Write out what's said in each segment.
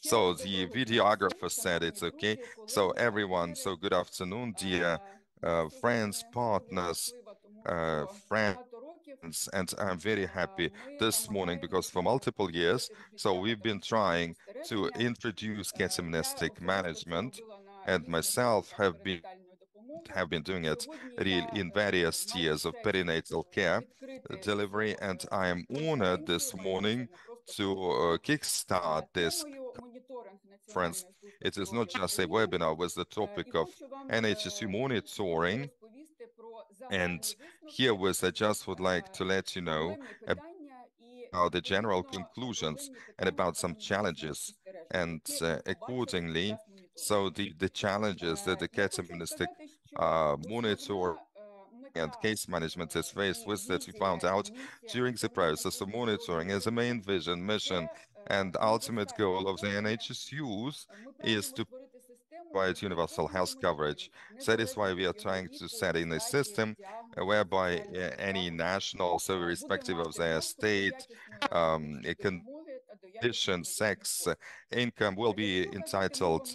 So the videographer said it's okay. So everyone, so good afternoon, dear friends, partners, friends, and I'm very happy this morning because for multiple years, so we've been trying to introduce ketamnestic management, and myself have been doing it really in various tiers of perinatal care delivery, and I am honored this morning to kickstart this conference. It is not just a webinar with the topic of NHSU monitoring, and here was I just would like to let you know about the general conclusions and about some challenges. And accordingly, so the challenges that the ketamnistic monitor and case management is faced with that we found out during the process of monitoring as a main vision, mission, and ultimate goal of the NHSUs is to provide universal health coverage. So that is why we are trying to set in a system whereby any national, so irrespective of their state, condition, sex, income, will be entitled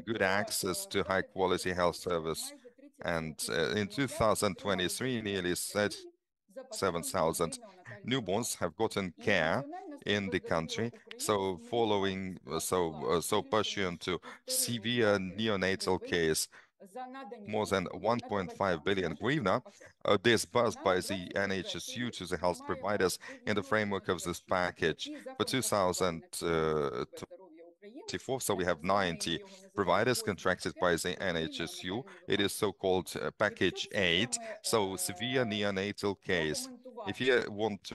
good access to high quality health service. And in 2023, nearly 37,000 newborns have gotten care in the country. So following, so pursuant to severe neonatal case, more than 1.5 billion hryvnia disbursed by the NHSU to the health providers in the framework of this package for 2024. So we have 90 providers contracted by the NHSU. It is so-called package 8, so severe neonatal case. If you want to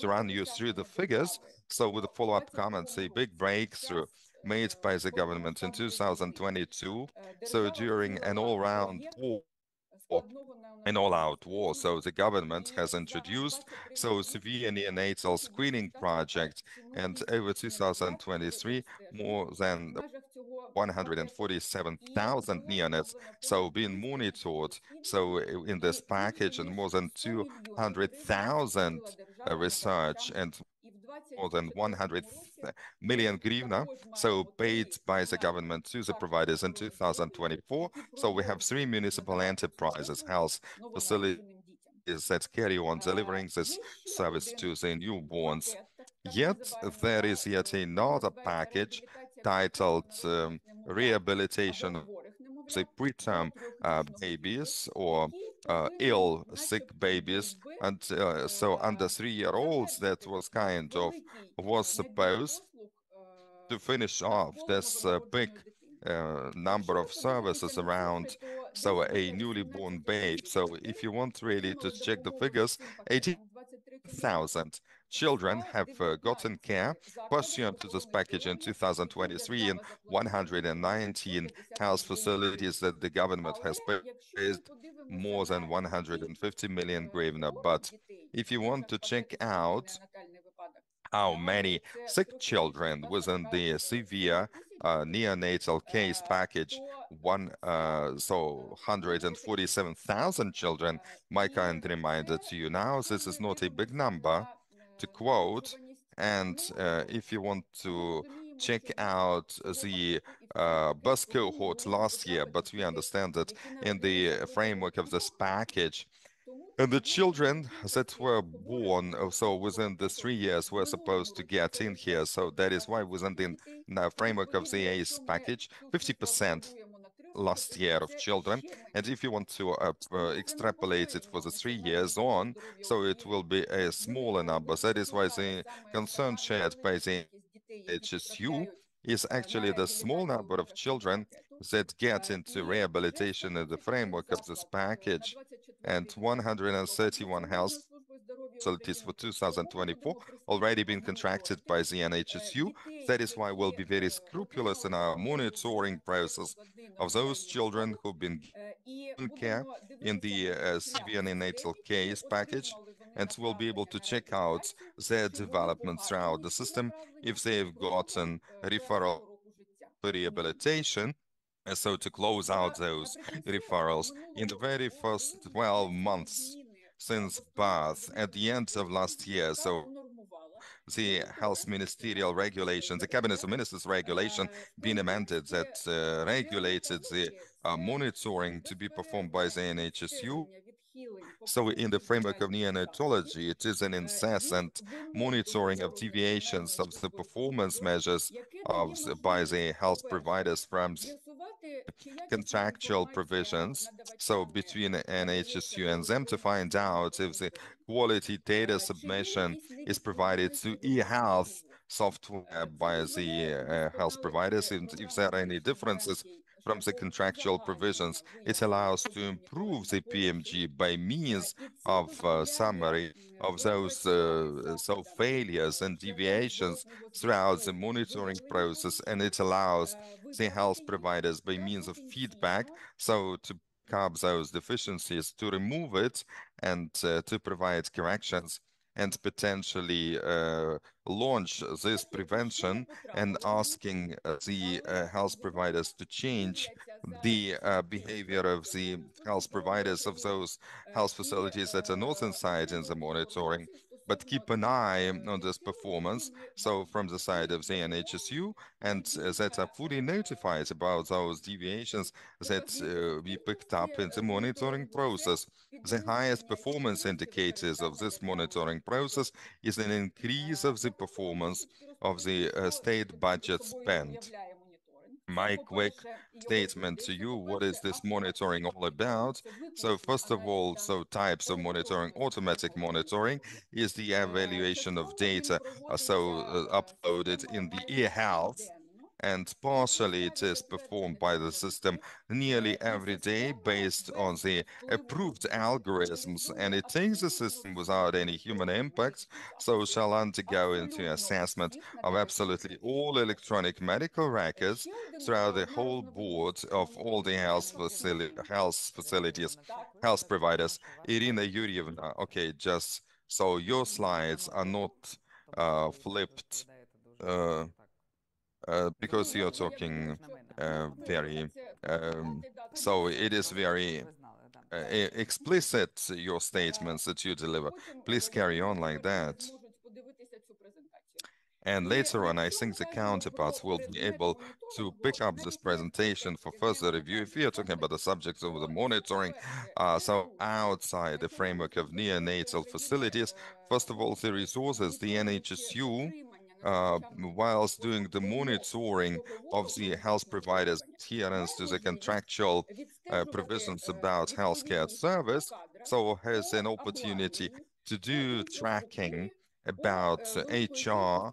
run you through the figures, so with the follow-up comments, a big breakthrough made by the government in 2022, so during an all-round war, an all-out war. So the government has introduced so severe neonatal screening project, and over 2023, more than 147,000 neonates so being monitored so in this package, and more than 200,000 research and more than 100 million hryvnia, so paid by the government to the providers in 2024. So we have three municipal enterprises, health facilities that carry on delivering this service to the newborns. Yet there is yet another package titled Rehabilitation of the preterm babies or ill, sick babies, and so under 3-year-olds, that was supposed to finish off this big number of services around so a newly born babe. So if you want really to check the figures, 80,000 children have gotten care pursuant to this package in 2023 in 119 health facilities that the government has paid more than 150 million hryvnia. But if you want to check out how many sick children within the severe neonatal case package, 147,000 children. My kind reminder to you now, this is not a big number to quote, and if you want to check out the bus cohort last year, but we understand that in the framework of this package, and the children that were born, so within the 3 years, were supposed to get in here. So that is why within the framework of the ACE package, 50% last year of children. And if you want to extrapolate it for the 3 years on, so it will be a smaller number. That is why the concern shared by the HSU is actually the small number of children that get into rehabilitation in the framework of this package, and 131 health facilities for 2024 already been contracted by the NHSU. That is why we'll be very scrupulous in our monitoring process of those children who've been given care in the severe neonatal case package, and we'll be able to check out their development throughout the system if they've gotten referral for rehabilitation. And so to close out those referrals in the very first 12 months since birth at the end of last year. So the health ministerial regulation, the cabinet of ministers regulation being amended that regulated the monitoring to be performed by the NHSU. So in the framework of neonatology, it is an incessant monitoring of deviations of the performance measures by the health providers from contractual provisions, so between NHSU and them, to find out if the quality data submission is provided to e-health software by the health providers, and if there are any differences from the contractual provisions, it allows to improve the PMG by means of summary of those failures and deviations throughout the monitoring process, and it allows the health providers by means of feedback, so to pick up those deficiencies, to remove it, and to provide corrections, and potentially launch this prevention, and asking the health providers to change the behavior of the health providers of those health facilities that are not inside in the monitoring, but keep an eye on this performance. So from the side of the NHSU, and that are fully notified about those deviations that we picked up in the monitoring process. The highest performance indicators of this monitoring process is an increase of the performance of the state budget spent. My quick statement to you, what is this monitoring all about? So first of all, so types of monitoring, automatic monitoring is the evaluation of data uploaded in the e-health, and partially it is performed by the system nearly every day based on the approved algorithms, and it takes the system without any human impact, so shall undergo into assessment of absolutely all electronic medical records throughout the whole board of all the health facilities, health providers. Irina Yuryevna, okay, just so your slides are not flipped uh, because you're talking very, so it is very explicit, your statements that you deliver. Please carry on like that. And later on, I think the counterparts will be able to pick up this presentation for further review. If we are talking about the subjects of the monitoring, so outside the framework of neonatal facilities, first of all, the resources, the NHSU, whilst doing the monitoring of the health providers' adherence to the contractual provisions about healthcare service, so has an opportunity to do tracking about HR,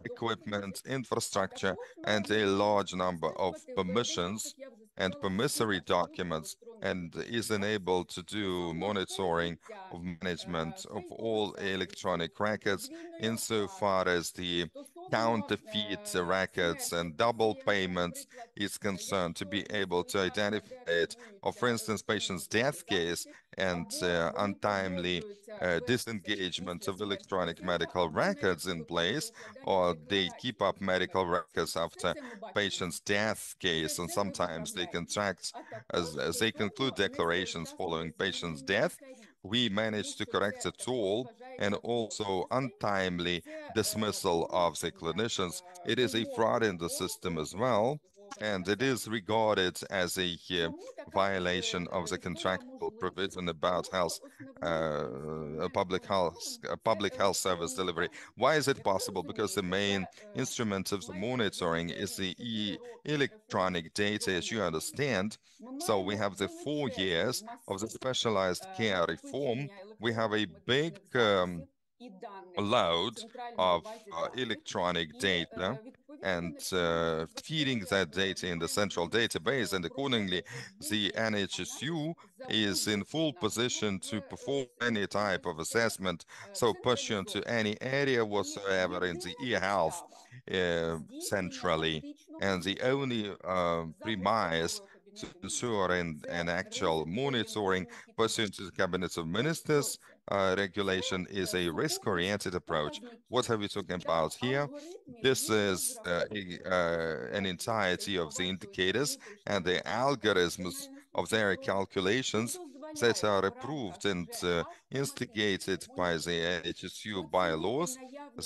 equipment, infrastructure, and a large number of permissions and permissiry documents, and is enabled to do monitoring of management of all electronic records insofar as the counterfeit records and double payments is concerned, to be able to identify it, or for instance, patient's death case and untimely disengagement of electronic medical records in place, or they keep up medical records after patient's death case, and sometimes they contract as they conclude declarations following patient's death. We managed to correct it all, and also untimely dismissal of the clinicians. It is a fraud in the system as well, and it is regarded as a violation of the contractual provision about health, public health service delivery. Why is it possible? Because the main instrument of the monitoring is the electronic data, as you understand. So we have the 4 years of the specialized care reform. We have a big load of electronic data, and feeding that data in the central database, and accordingly the NHSU is in full position to perform any type of assessment, so pursuant to any area whatsoever in the e-health centrally, and the only premise to ensure an actual monitoring pursuant to the Cabinet of Ministers regulation is a risk-oriented approach. What are we talking about here? This is an entirety of the indicators and the algorithms of their calculations that are approved and instigated by the NHSU bylaws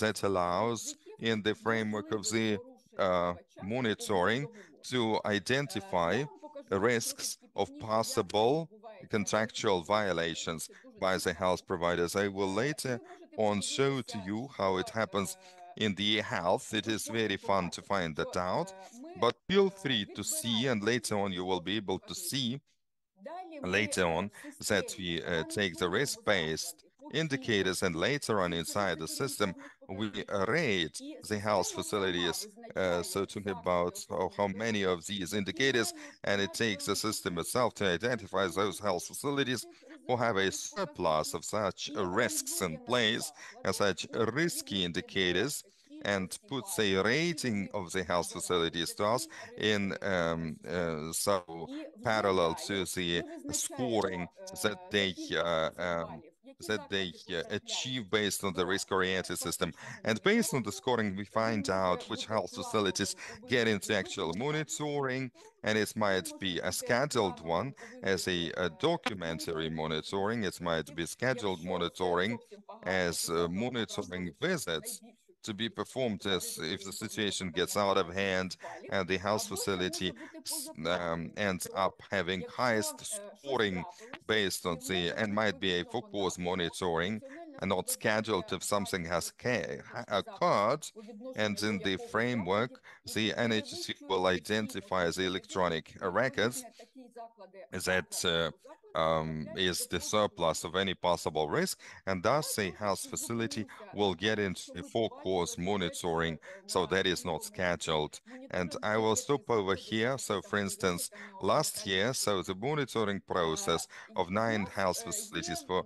that allows in the framework of the monitoring to identify risks of possible contractual violations by the health providers. I will later on show to you how it happens in the health. It is very fun to find that out, but feel free to see, and later on you will be able to see later on that we take the risk-based indicators, and later on inside the system we rate the health facilities, so talking about how many of these indicators, and it takes the system itself to identify those health facilities who have a surplus of such risks in place and such risky indicators, and puts a rating of the health facilities to us in so parallel to the scoring that they achieve based on the risk-oriented system. And based on the scoring, we find out which health facilities get into actual monitoring, and it might be a scheduled one as a documentary monitoring. It might be scheduled monitoring as monitoring visits to be performed as if the situation gets out of hand and the health facility ends up having highest scoring based on the, and might be a for cause monitoring and not scheduled if something has occurred. And in the framework, the NHS will identify the electronic records that is the surplus of any possible risk, and thus a health facility will get into a for-cause monitoring, so that is not scheduled. And I will stop over here. So, for instance, last year, so the monitoring process of 9 health facilities for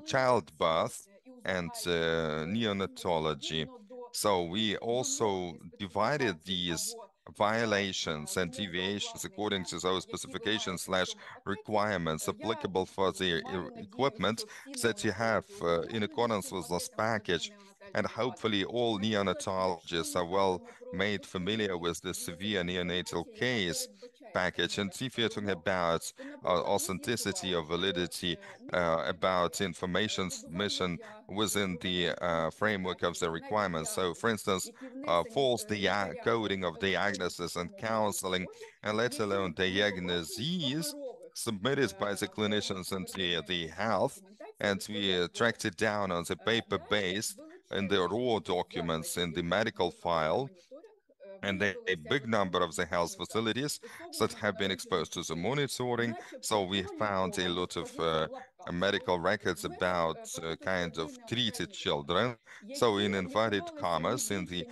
childbirth and neonatology. So we also divided these violations and deviations according to those specifications slash requirements applicable for the equipment that you have in accordance with this package. And hopefully all neonatologists are well made familiar with the severe neonatal case package. And if you're talking about authenticity or validity about information submission within the framework of the requirements. So, for instance, false coding of diagnosis and counseling, and let alone diagnoses submitted by the clinicians and the health, and we tracked it down on the paper-based in the raw documents in the medical file, and a big number of the health facilities that have been exposed to the monitoring. So we found a lot of medical records about kind of treated children. So in inverted commas, in the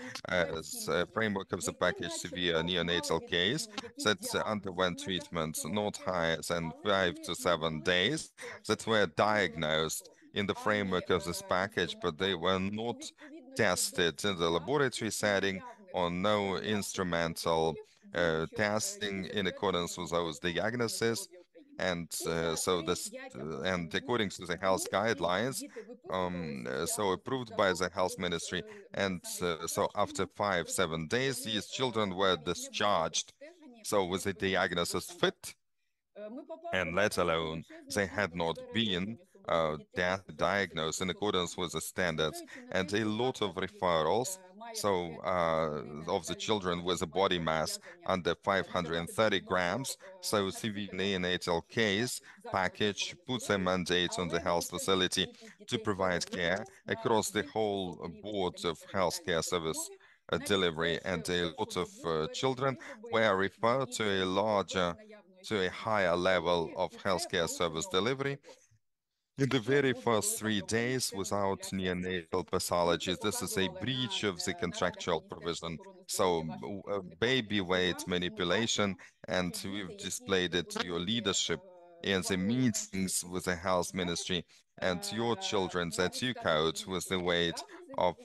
framework of the package severe neonatal case that underwent treatment not higher than 5 to 7 days, that were diagnosed in the framework of this package, but they were not tested in the laboratory setting on no instrumental testing in accordance with those diagnoses. And so this, and according to the health guidelines, so approved by the health ministry. And so after 5, 7 days, these children were discharged. So with the diagnosis fit, and let alone they had not been diagnosed in accordance with the standards, and a lot of referrals. So of the children with a body mass under 530 grams. So severe neonatal case package puts a mandate on the health facility to provide care across the whole board of healthcare service delivery, and a lot of children were referred to a higher level of healthcare service delivery in the very first 3 days without neonatal pathologies. This is a breach of the contractual provision. So, baby weight manipulation, and we've displayed it to your leadership in the meetings with the health ministry, and your children that you code with the weight of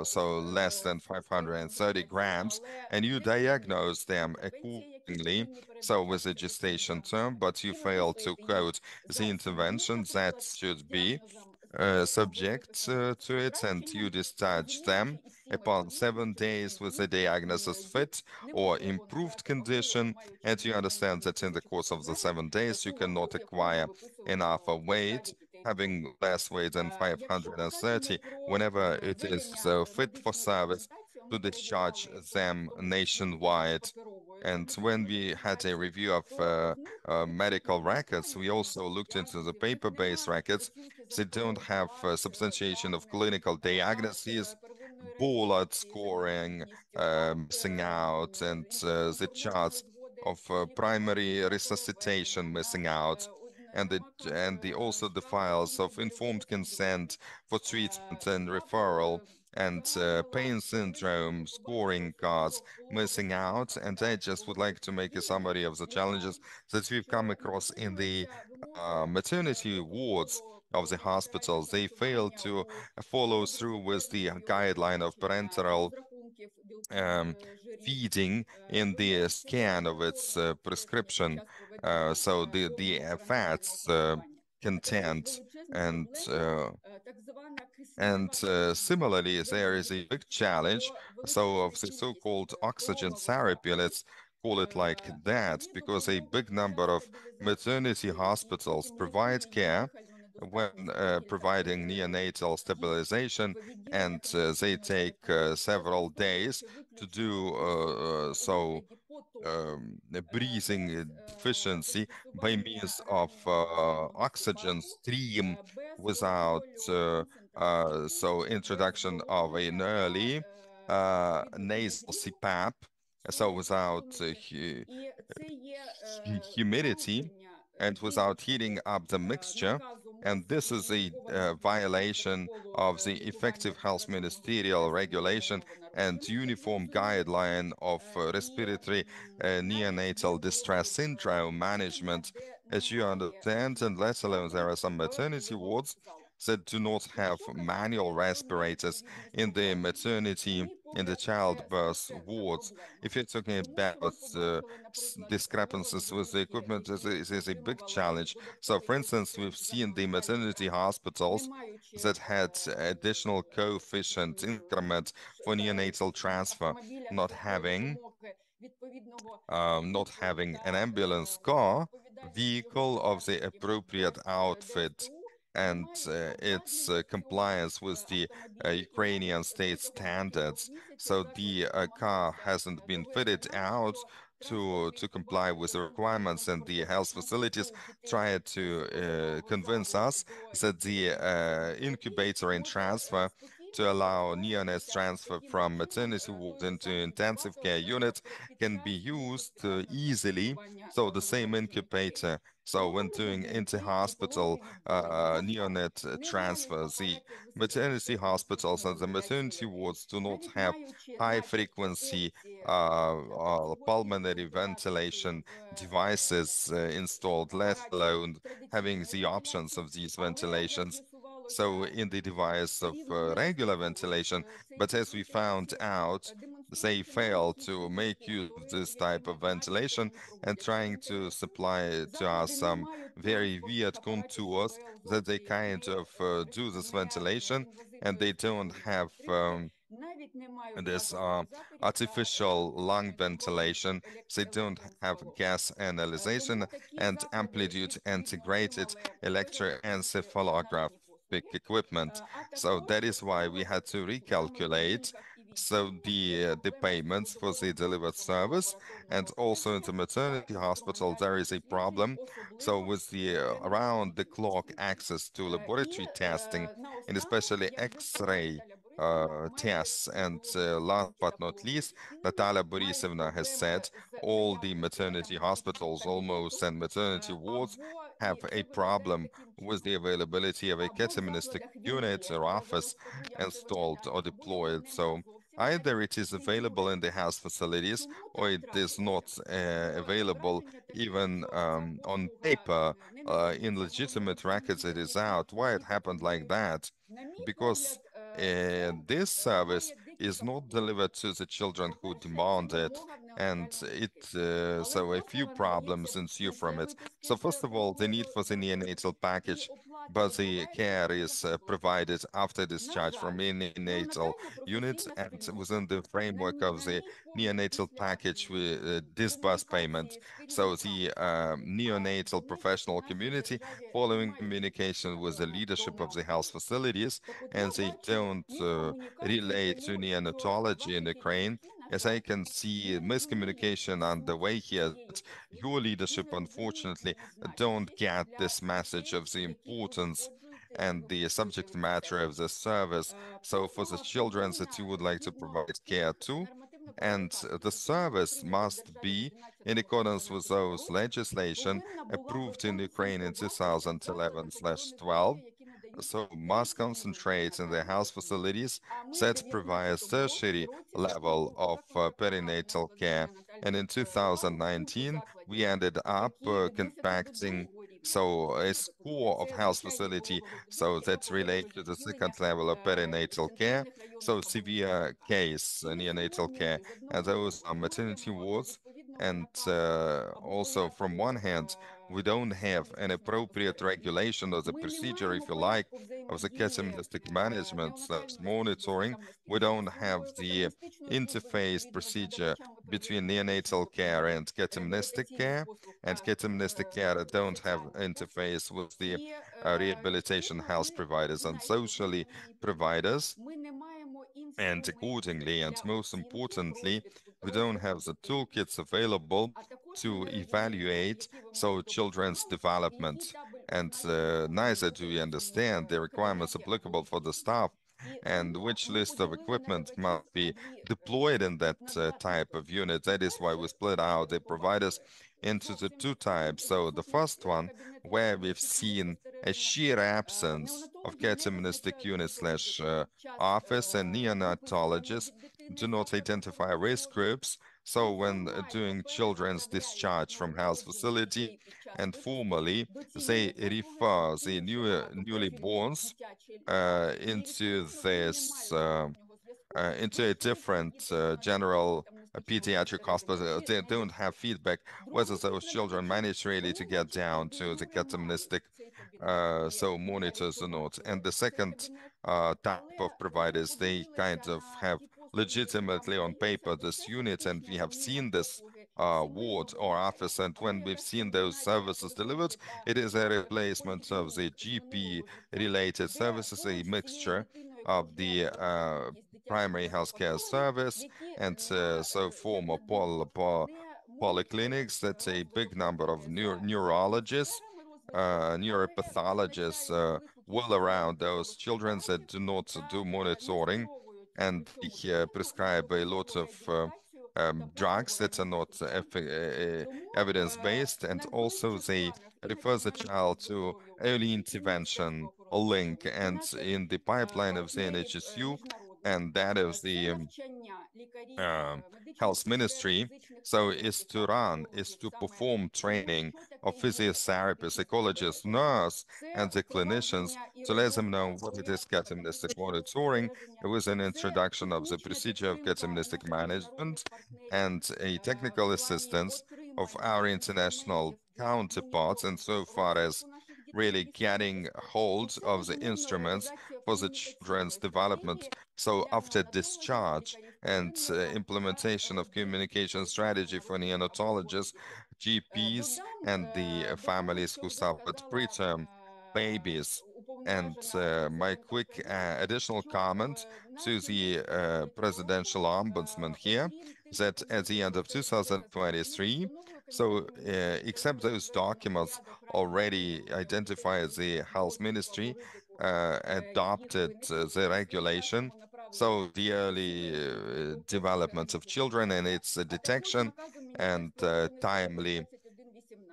so less than 530 grams, and you diagnose them accordingly, so with a gestation term, but you fail to code the intervention that should be subject to it, and you discharge them upon 7 days with a diagnosis fit or improved condition. And you understand that in the course of the 7 days, you cannot acquire enough weight, having less weight than 530, whenever it is fit for service, to discharge them nationwide. And when we had a review of medical records, we also looked into the paper-based records. They don't have substantiation of clinical diagnoses, bullet scoring, missing out, and the charts of primary resuscitation missing out, and also the files of informed consent for treatment and referral, and pain syndrome scoring cards missing out. And I just would like to make a summary of the challenges that we've come across in the maternity wards of the hospitals. They fail to follow through with the guideline of parenteral um, feeding in the scan of its prescription. So the fats content and similarly, there is a big challenge, so of the so-called oxygen therapy, let's call it like that, because a big number of maternity hospitals provide care when providing neonatal stabilization, and they take several days to do the breathing deficiency by means of oxygen stream without introduction of an early nasal CPAP, so without humidity and without heating up the mixture. And this is a violation of the Effective Health Ministerial Regulation and Uniform Guideline of Respiratory Neonatal Distress Syndrome Management. As you understand, and let alone there are some maternity wards that do not have manual respirators in the maternity, in the childbirth wards. If you're talking about discrepancies with the equipment, this is a big challenge. So, for instance, we've seen the maternity hospitals that had additional coefficient increment for neonatal transfer, not having an ambulance car, vehicle of the appropriate outfit, and its compliance with the Ukrainian state standards. So the car hasn't been fitted out to comply with the requirements, and the health facilities tried to convince us that the incubator and transfer to allow neonates transfer from maternity ward into intensive care unit can be used easily. So the same incubator. So when doing inter-hospital neonate transfers, the maternity hospitals and the maternity wards do not have high frequency pulmonary ventilation devices installed, let alone having the options of these ventilations. So in the device of regular ventilation, but as we found out, they fail to make use of this type of ventilation and trying to supply to us some very weird contours that they kind of do this ventilation, and they don't have this artificial lung ventilation. They don't have gas analyzation and amplitude integrated electroencephalographic equipment. So that is why we had to recalculate the payments for the delivered service. And also in the maternity hospital there is a problem, so with the around the clock access to laboratory testing, and especially X-ray tests. And last but not least, Natalia Borisovna has said all the maternity hospitals almost and maternity wards have a problem with the availability of a ketamine unit or office installed or deployed. So either it is available in the house facilities or it is not available even on paper. In legitimate records, it is out. Why it happened like that? Because this service is not delivered to the children who demand it, and so a few problems ensue from it. So first of all, the need for the neonatal package but the care is provided after discharge from neonatal units and within the framework of the neonatal package with disburse payment. So the neonatal professional community, following communication with the leadership of the health facilities, and they don't relate to neonatology in Ukraine. As I can see, miscommunication on the way here, that your leadership, unfortunately, don't get this message of the importance and the subject matter of the service. So for the children that you would like to provide care to, and the service must be in accordance with those legislation approved in Ukraine in 2011/12. So must concentrate in the health facilities that provide tertiary level of perinatal care. And in 2019, we ended up contracting so a score of health facility so that's related to the second level of perinatal care, so severe case neonatal care, and those are maternity wards. And also from one hand, we don't have an appropriate regulation of the procedure, if you like, of the catamonistic management monitoring. We don't have the interface procedure between neonatal care and catamonistic care, and catamonistic care don't have interface with the rehabilitation health providers and socially providers. And accordingly, and most importantly, we don't have the toolkits available to evaluate so children's development, and neither do we understand the requirements applicable for the staff and which list of equipment must be deployed in that type of unit. That is why we split out the providers into the two types. So the first one, where we've seen a sheer absence of catamonistic unit slash office, and neonatologists do not identify risk groups. So when doing children's discharge from health facility, and formally they refer the newly borns into this into a different general pediatric hospital. They don't have feedback whether those children manage really to get down to the catamonistic so monitors or not. And the second type of providers, they kind of have legitimately on paper this unit, and we have seen this ward or office, and when we've seen those services delivered, it is a replacement of the GP related services, a mixture of the primary healthcare service and so former polyclinics. That's a big number of neurologists, neuropathologists well around those children that do not do monitoring, and they prescribe a lot of drugs that are not evidence-based, and also they refer the child to early intervention link, and in the pipeline of the NHSU and that of the um, health ministry, so is to perform training of physiotherapy, psychologist, nurse, and the clinicians to let them know what it is catamonistic monitoring. It was an introduction of the procedure of catamonistic management and a technical assistance of our international counterparts, and so far as really getting hold of the instruments for the children's development. So after discharge and implementation of communication strategy for neonatologists, GPs, and the families who suffered preterm babies. And my quick additional comment to the presidential ombudsman here, that at the end of 2023, so except those documents already identify the health ministry adopted the regulation, so the early development of children and its detection and timely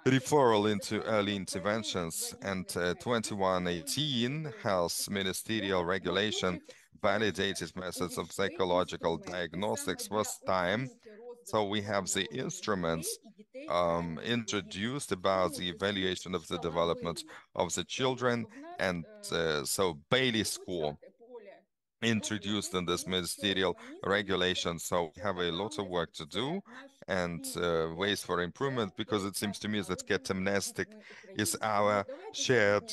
referral into early interventions, and 2118 Health Ministerial Regulation validated methods of psychological diagnostics first time. So we have the instruments introduced about the evaluation of the development of the children, and so Bailey score introduced in this ministerial regulation. So we have a lot of work to do and ways for improvement, because it seems to me that catamnestic is our shared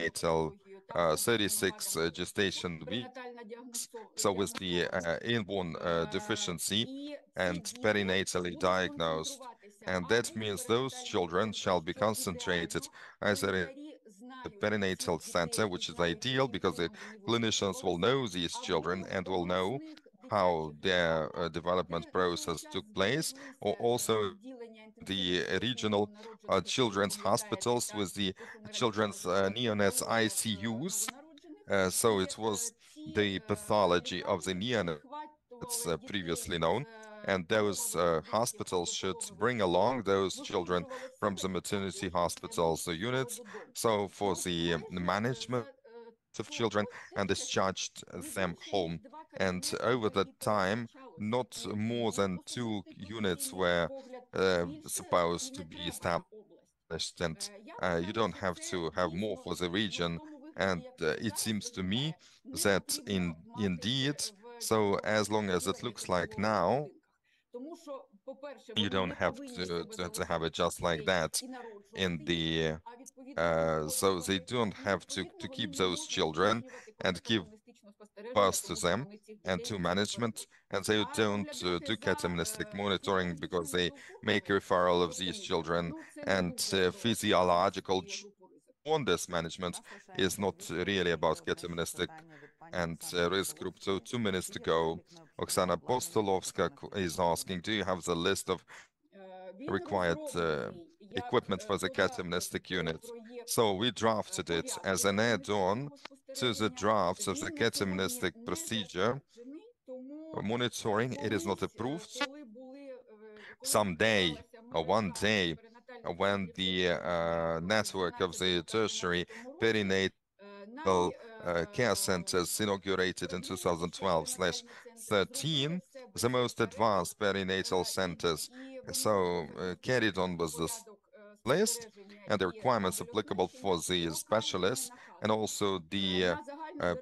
prenatal, 36 gestation weeks so with the inborn deficiency and perinatally diagnosed, and that means those children shall be concentrated either in the perinatal center, which is ideal because the clinicians will know these children and will know how their development process took place, or also the regional children's hospitals with the children's neonates ICUs. So it was the pathology of the neonates previously known, and those hospitals should bring along those children from the maternity hospitals units. So for the management of children and discharged them home. And over that time, not more than 2 units were supposed to be established, and you don't have to have more for the region. And it seems to me that indeed, so as long as it looks like now, you don't have to have it just like that in the so they don't have to keep those children and give birth to them and to management, and they don't do catamistic monitoring because they make referral of these children, and physiological jaundice management is not really about catamistic and risk group. So 2 minutes to go. Oksana Postolovska is asking, do you have the list of required equipment for the catamnestic unit? So we drafted it as an add-on to the drafts of the catamnestic procedure. Monitoring, it is not approved. Someday, or one day, when the network of the tertiary perinatal care centers inaugurated in 2012/13, the most advanced perinatal centers. So carried on with this list and the requirements applicable for the specialists, and also the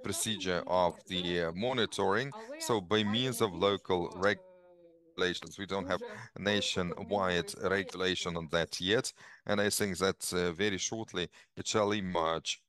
procedure of the monitoring. So by means of local regulations, we don't have nationwide regulation on that yet, and I think that very shortly it shall emerge.